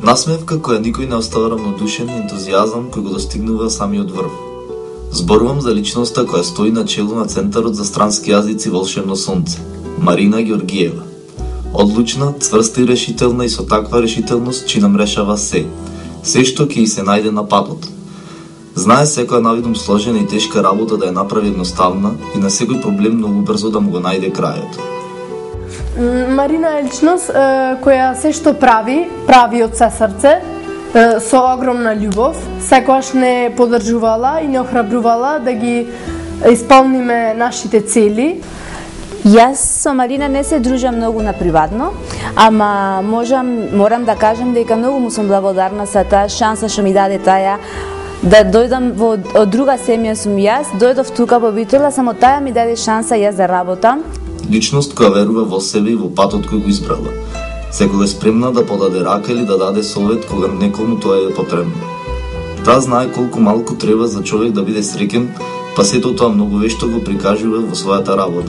Насмевка која никој не остава равнодушен и ентузијазам кој го достигнува самиот врв. Зборувам за личноста која стои на чело на Центарот за странски јазици Волшебно сонце, Марина Георгиева. Одлучна, цврста и решителна и со таква решителност чи нам решава се што ќе и се најде на патот. Знае секоја навидум сложена и тешка работа да ја направи едноставна и на секој проблем многу брзо да му го најде крајот. Марина е личност која се што прави од се срце, со огромна љубов, секогаш не поддржувала и не охрабрувала да ги исполниме нашите цели. Јас со Марина не се дружам многу на приватно, ама морам да кажам дека многу му сум благодарна за таа шанса што ми даде таа да дојдам од друга семја сум јас, дојдов тука во Битола, само таа ми даде шанса јас да работам. Личност која верува во себе и во патот кој го избрала. Секогаш е спремна да подаде рака или да даде совет кога некому тоа е потребно. Таа знае колку малку треба за човек да биде среќен, па сето тоа многу вешто го прикажува во својата работа.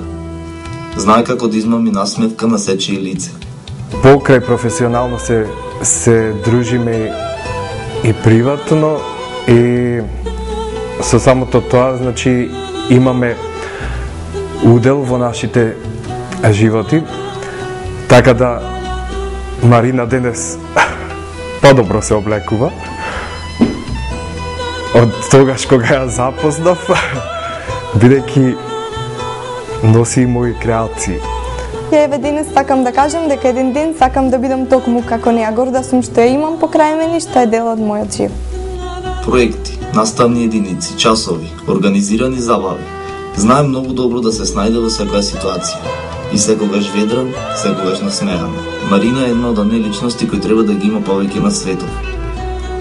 Знае како да измами насмевка на сечие лице. Покрај професионално се дружиме и приватно и со самото тоа, значи, имаме удел во нашите животи, така да Марина денес подобро се облекува од тогаш кога ја запознав, бидејќи носи мои креации. Ја еве денес сакам да кажам дека еден ден сакам да бидам токму како неа. Горда сум што ја имам покрај мене и што е дел од мојот живот. Проекти, наставни единици, часови, организирани забави. Знае многу добро да се снајде во секоја ситуација. И секогаш ведра, секогаш насмеана. Марина е една од оние личности кои треба да ги има повеќе на светот.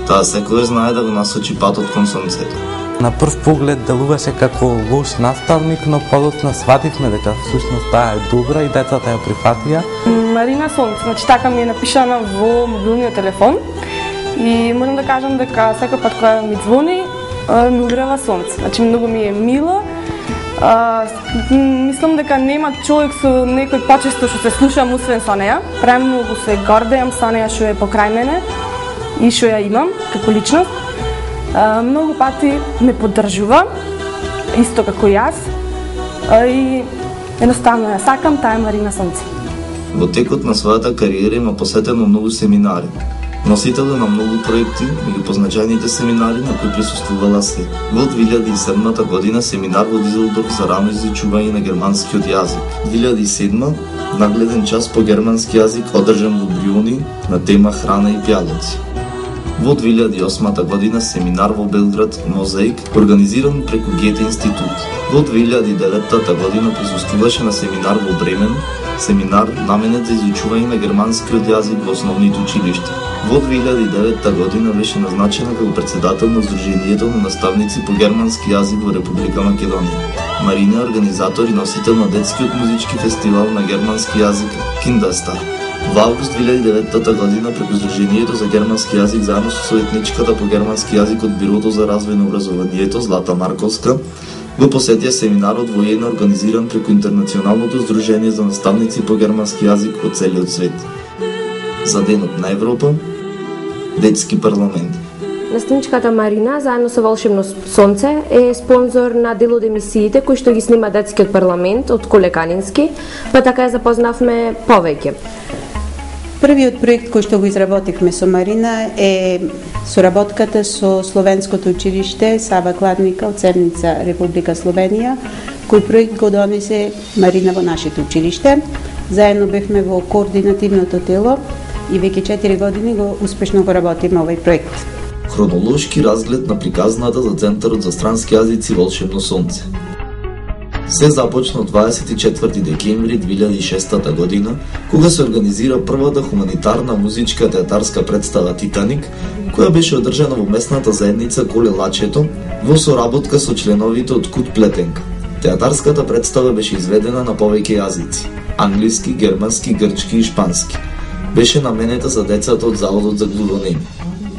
Таа секогаш знае да го насочи патот кон сонцето. На прв поглед делуваше како лош наставник, но подоцна свативме дека всушност таа е добра и децата ја прифатија. Марина Сонце, значи така ми е напишана во мобилниот телефон и можам да кажам дека секој пат кога ми звони ми угрева сонце. Значи многу ми е мила. Мислам дека нема човек со некој почесто што се слушам освен со неа. Премногу се гордеам со неа што е покрај мене и што ја имам како личност. Многу пати ме поддржува, исто како јас, и едноставно ја сакам, таа е Марина Сонце. Во текот на својата кариера има посетено многу семинари. Носител на многу проекти, меѓу позначајните семинари на кои присуствувала се. Во 2007 година семинар во Дизелдорф за рано изучување на германскиот јазик. 2007 нагледен час по германски јазик одржан во Бриони на тема храна и пјалеци. Во 2008 година семинар во Белград Мозаик, организиран преку Гете институт. Во 2009 година присуствуваше на семинар во Бремен, семинар наменет за изучување на германскиот јазик во основните училишта. Во 2009 година беше назначена како председател на Сдруженијето на наставници по германски јазик во Република Македонија. Марина е организатор и носител на детскиот музички фестивал на германски јазик Киндастар. Во август 2009 година преку Сдруженијето за германски јазик заедно со советничката по германски јазик од Бирото за развој на образованието Злата Марковска го посетија семинарот во Јена организиран преку Интернационалното сдружение за наставници по германски јазик во целиот свет. За Денот на Европа, детски парламент. Наставничката Марина, заедно со Волшебно сонце, е спонзор на дел од емисиите кои што ги снима детскиот парламент од Коле Канински, па така ја запознавме повеќе. Првиот проект кој што го изработивме со Марина е соработката со Словенското училиште Сава Кладника од Цевница, Република Словенија, кој проект го донесе Марина во нашето училиште. Заедно бевме во координативното тело и веќе 4 години успешно го работиме овој проект. Хронолошки разглед на приказната за Центарот за странски јазици Волшебно сонце. Се започна од 24 декември 2006 година, кога се организира првата хуманитарна музичка театарска представа Титаник, која беше одржана во местната заедница Коле Лачето во соработка со членовите од Кут Плетенка. Театарската представа беше изведена на повеќе јазици: англиски, германски, грчки и шпански. Беше наменета за децата од Заводот за глухонеми.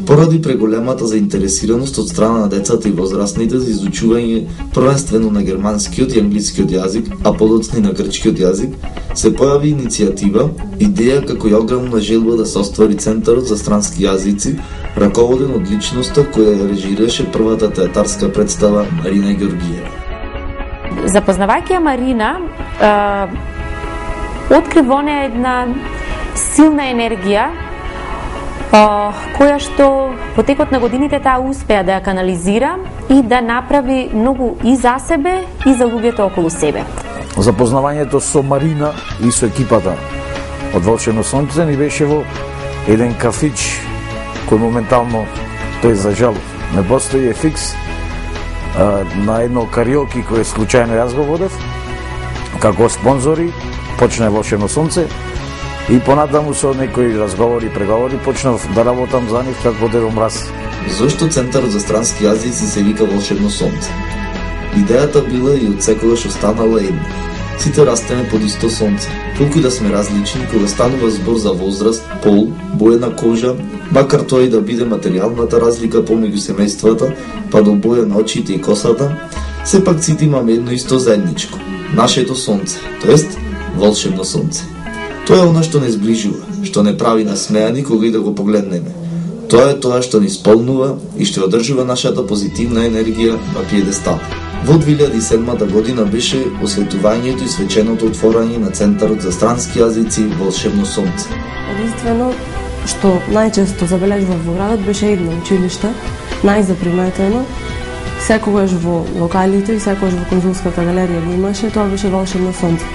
Поради преголемата заинтересираност од страна на децата и возрастните за изучување првенствено на германскиот и англискиот јазик, а подоцна и на грчкиот јазик, се појави иницијатива, идеја како и огромна желба да се оствари Центарот за странски јазици, раководен од личноста која ја режираше првата театарска представа Марина Георгиева. Запознавајќи ја Марина, откри во неја една силна енергија, која што по текот на годините таа успеа да ја канализира и да направи многу и за себе и за луѓето околу себе. Запознавањето со Марина и со екипата од Волшебно сонце ни беше во еден кафич кој моментално, тој за жал не постои, е фикс, на едно кариоки кое случајно јас го водев, како спонзори почна Волшебно сонце и понатаму со некои разговори и преговори почнав да работам за нив како Дедо Мраз. Зошто Центарот за странски јазици се вика Волшебно сонце? Идејата била и од секогаш останала една. Сите растеме под исто сонце. Колку и да сме различни, кога станува збор за возраст, пол, боја на кожа, макар тоа и да биде материјалната разлика помеѓу семејствата, па до боја на очите и косата, сепак сите имаме едно исто заедничко. Нашето сонце, тоест волшебно сонце. Тоа е она што не зближува, што не прави насмејани кога и да го погледнеме. Тоа е тоа што ни исполнува и што одржува нашата позитивна енергија на пиедестал. Во 2007 година беше осветувањето и свеченото отворање на Центарот за странски јазици Волшебно сонце. Единствено што најчесто забележував во градот беше едно училиште, најзаприметено, секогаш во локалите и секогаш во конзулската галерија го имаше, тоа беше Волшебно сонце.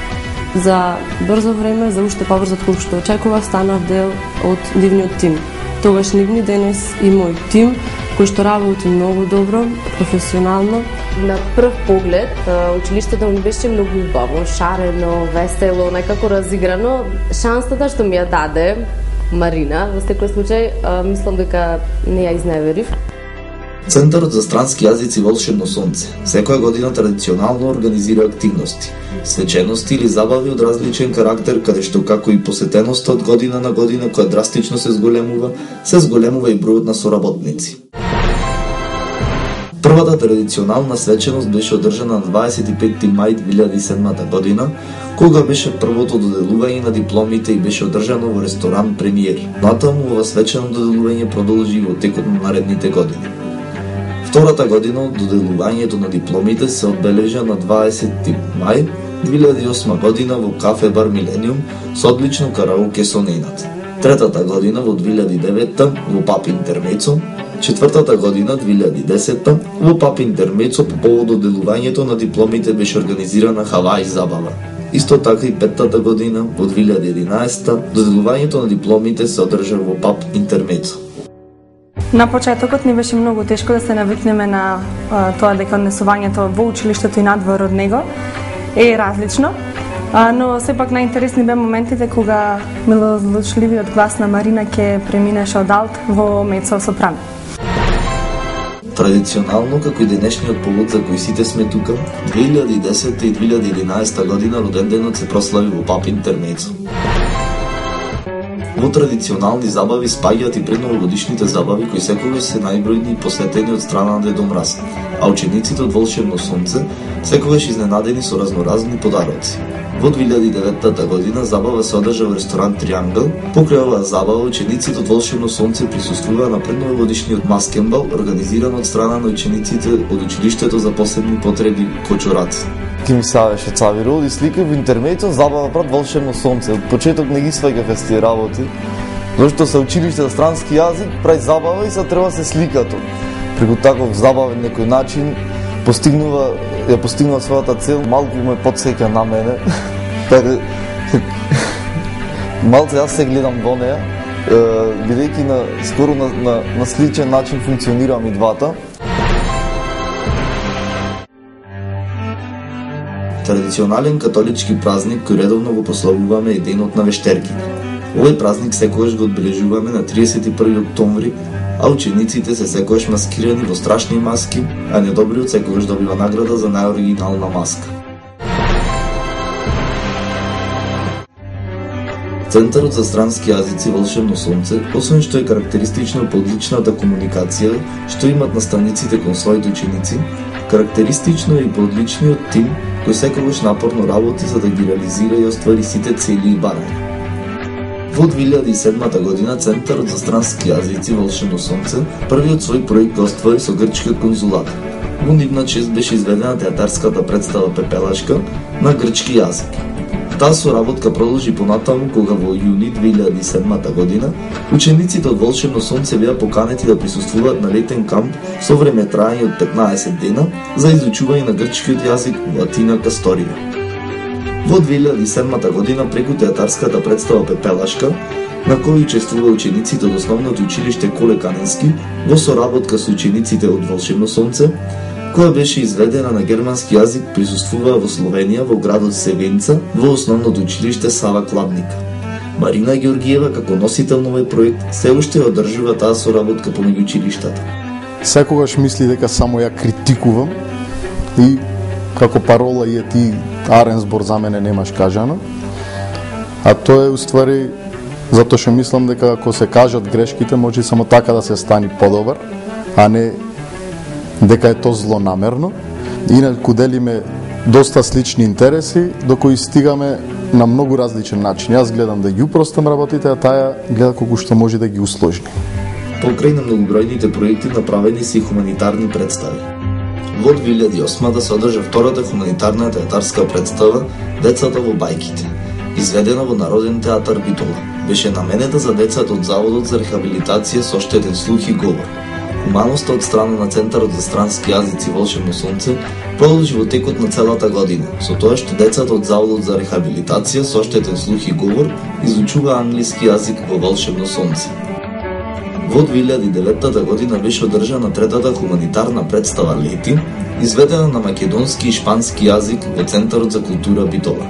За брзо време, за уште побрзо отколку што очекував, станав дел од нивниот тим. Тогаш нивни денес и мој тим, кој што работи многу добро, професионално. На прв поглед, училиштето ми беше многу убаво, шарено, весело, некако разиграно. Шансата што ми ја даде Марина, во секој случај, мислам дека не ја изневерив. Центарот за странски јазици Волшебно сонце секоја година традиционално организира активности, свечености или забави од различен карактер, каде што како и посетеноста од година на година која драстично се зголемува и бројот на соработници. Првата традиционална свеченост беше одржана на 25 мај 2007 година, кога беше првото доделување на дипломите и беше одржано во ресторан Премиер. Натаму ова свечено доделување продолжи во текот на наредните години. Втората година од доделувањето на дипломите се одбележа на 20 мај 2008 година во кафе бар Милениум со одлично караоке со Ненад. Третата година во 2009 во паб Интермецо, четвртата година 2010 во паб Интермецо по повод доделувањето на дипломите беше организирана Хавај забава. Исто така и петтата година во 2011 доделувањето на дипломите се одржа во паб Интермецо. На почетокот ни беше многу тешко да се навикнеме на тоа дека однесувањето во училиштето и надвор од него е различно, но сепак најинтересни бе моментите кога милозлучливиот глас на Марина ќе преминеше од алт во мецо сопрано. Традиционално, како и денешниот повод за кој сите сме тука, 2010 и 2011 година роденденот се прослави во паб Интермецо. Во традиционални забави спаѓаат и предновогодишните забави кои секогаш се најбројни и посетени од страна на Дедо Мраз, а учениците од Волшебно сонце секогаш изненадени со разноразни подароци. Во 2009 година забава се одржа во ресторан Триангл. Покрај оваа забава учениците од Волшебно сонце присуствуваа на предновогодишниот маскенбал организиран од страна на учениците од училиштето за посебни потреби Кочорац. Ки ми савеше Цави роди слика во интермецо забава пред Волшебно сонце. Од почеток не ги сваќав тие работи, зашто со училиште за странски јазик прави забава и се треба се сликато. Преку таков забавен некој начин постигнува својата цел, малку ме потсеќа на мене. Така малце јас се гледам во неја, бидејќи скоро на сличен начин функционирам и двата. Традиционален католички празник кој редовно го прославуваме е денот на вештерките. Овој празник секогаш го одбележуваме на 31 октомври, а учениците се секогаш маскирани во страшни маски, а недобриот секогаш добива награда за најоригинална маска. Центарот за странски јазици Волшебно сонце, освен што е карактеристично по одличната комуникација што имат наставниците кон своите ученици, карактеристично е и по одличниот тим кој секогаш напорно работи за да ги реализира и оствари сите цели и барања. Во 2007 година Центарот за странски јазици Волшебно сонце првиот свој проект го оствари со грчкиот конзулат. Во нивна чест беше изведена театарската представа Пепелашка на грчки јазик. Таа соработка продолжи понатаму кога во јуни 2007 година учениците од Волшебно сонце беа поканети да присуствуваат на летен камп со време траење од 15 дена за изучување на грчкиот јазик во Атина Касторија. Во 2007 година преку театарската представа Пепелашка, на кој учествува учениците од основното училиште Коле Каненски во соработка со учениците од Волшебно сонце, која беше изведена на германски јазик, присуствуваа во Словенија во градот Севенца во основното училиште Сава Кладника. Марина Георгиева како носител на овој проект се уште одржува таа соработка помеѓу училиштата. Секогаш мисли дека само ја критикувам и како парола е ти арен збор за мене немаш кажано, а тоа е уствари затоа што мислам дека ако се кажат грешките може само така да се стани подобар, а не дека е тоа злонамерно. Инаку делиме доста слични интереси до кои стигаме на многу различен начин. Јас гледам да ги упростам работите, а таја гледа колку што може да ги усложни. Покрај на многобројните проекти направени се и хуманитарни представи. Во 2008 да се одржа втората хуманитарна театарска представа Децата во бајките, изведена во Народен театар Битола. Беше наменета за децата од Заводот за рехабилитација со оштетен слух и говор. Хуманоста од страна на Центарот за странски јазици Волшебно сонце продолжи во текот на целата година, со тоа што децата од Заводот за рехабилитација со оштетен слух и говор изучува англиски јазик во Волшебно сонце. Во 2009 година беше одржана третата хуманитарна представа Лети, изведена на македонски и шпански јазик во Центарот за култура Битола.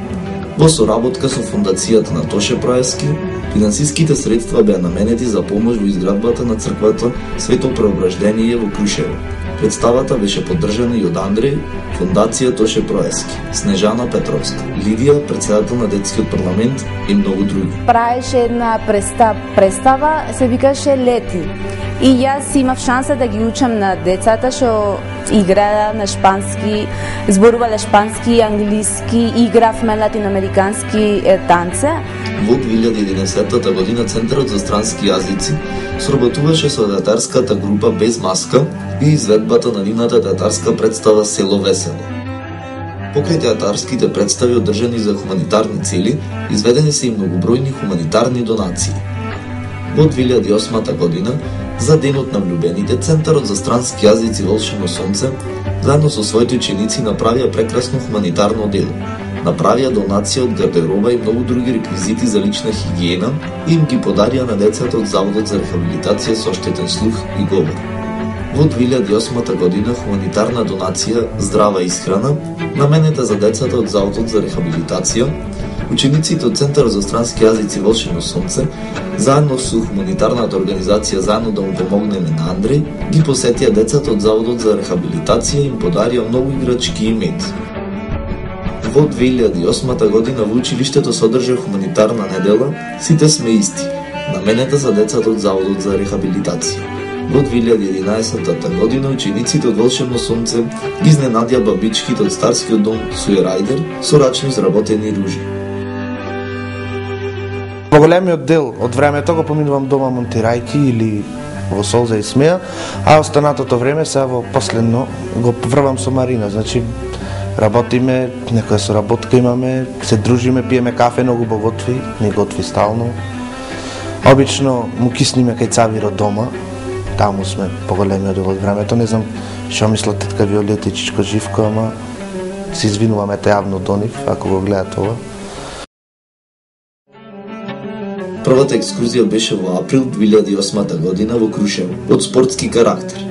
Во соработка со фондацијата на Тоше Проевски, финансиските средства беа наменети за помош во изградбата на црквата Свето Преображдение во Крушево. Представата беше поддржана и од Андреј, фондација Тоше Проевски, Снежана Петровска, Лидија, председател на детскиот парламент и многу други. Правеше една представа, се викаше Лети. И јас имав шанса да ги учам на децата што играа на шпански, зборувале шпански, англиски, игравме латиноамерикански танце. Во 2011 година Центарот за странски јазици сработуваше со театарската група Без маска и изведбата на нивната театарска представа Село Весело. Покрај театарските представи одржани за хуманитарни цели, изведени се и многобројни хуманитарни донации. Во 2008 година, за Денот на влюбените, Центарот за странски јазици Волшебно сонце, заедно со своите ученици направија прекрасно хуманитарно дело. Направија донација од гардероба и многу други реквизити за лична хигиена и им ги подарија на децата од Заводот за рехабилитација со оштетен слух и говор. Во 2008 година хуманитарна донација Здрава исхрана, наменета за децата од Заводот за рехабилитација, учениците од Центарот за странски јазици Волшебно сонце, заедно со хуманитарната организација Заедно да му помогнеме на Андреј, ги посетија децата од Заводот за рехабилитација и им подарија многу играчки и мед. Во 2008 година во училиштето се одржа хуманитарна недела Сите сме исти, наменета за децата од Заводот за рехабилитација. Во 2011 година учениците од Волшебно сонце ги изненадија бабичките од Старскиот дом Суерайдер со рачно изработени ружи. Поголемиот дел од времето го поминувам дома монтирајки или во солза и смеа, а останатото време се во последно го врвам со Марина, значи работиме, некоја соработка имаме, се дружиме, пиеме кафе, многу готви, ни готви стално. Обично му кисниме кај Цавиро дома, таму сме поголемиот дел од времето, не знам што мислат тетка Виолета и Чичко Живко, ама се извинуваме те јавно до нив, ако го гледат ова. Првата екскурзија беше во април 2008 година во Крушево, од спортски карактер.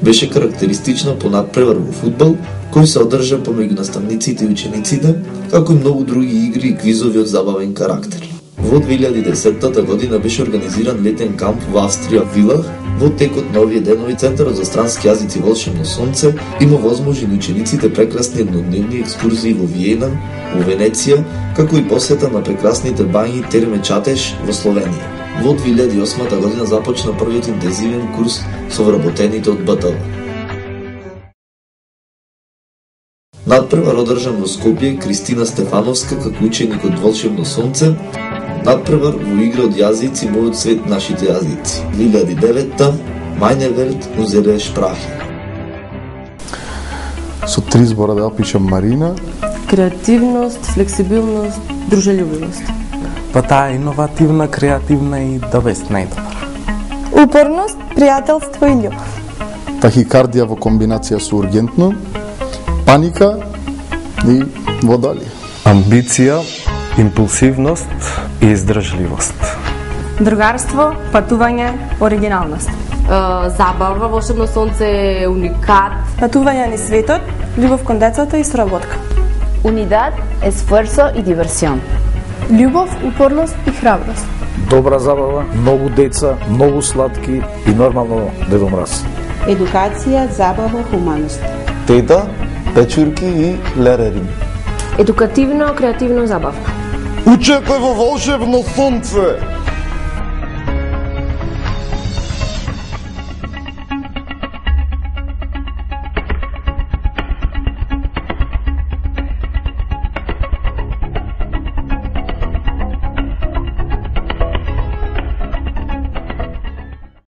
Беше карактеристична по надпревар во фудбал, кој се одржа помеѓу наставниците и учениците, како и многу други игри и квизови од забавен карактер. Во 2010 година беше организиран летен камп во Австрија Вилах. Во текот на овие денови Центарот за странски јазици Волшебно сонце има возможни на учениците прекрасни еднодневни екскурзии во Виена, во Венеција, како и посета на прекрасните бањи Терме Чатеш во Словенија. Во 2008 година започна првиот интензивен курс со вработените од БТЛ. Надпревар одржан во Скопје Кристина Стефановска како ученик од Волшебно сонце. Надпревар во игра од јазици Мојот свет, нашите јазици. 2009 Meine Welt, unsere Sprache. Со 3 збора да опишам Марина. Креативност, флексибилност, дружелюбивост. Па таа иновативна, креативна и да вест најдобра. Упорност, пријателство и љубов. Тахикардија во комбинација со ургентно. Паника и водолие. Амбиција, импулсивност и издржливост. Другарство, патување, оригиналност. Забава, Волшебно сонце е уникат. Патување низ светот, љубов кон децата и соработка. Unidad, esfuerzo и диверсион. Љубов, упорност и храброст. Добра забава, многу деца, многу сладки и нормално Дедо Мраз. Едукација, забава, хуманост. Тета, печурки и лерери. Едукативно, креативно, забавно. Учете во Волшебно сонце!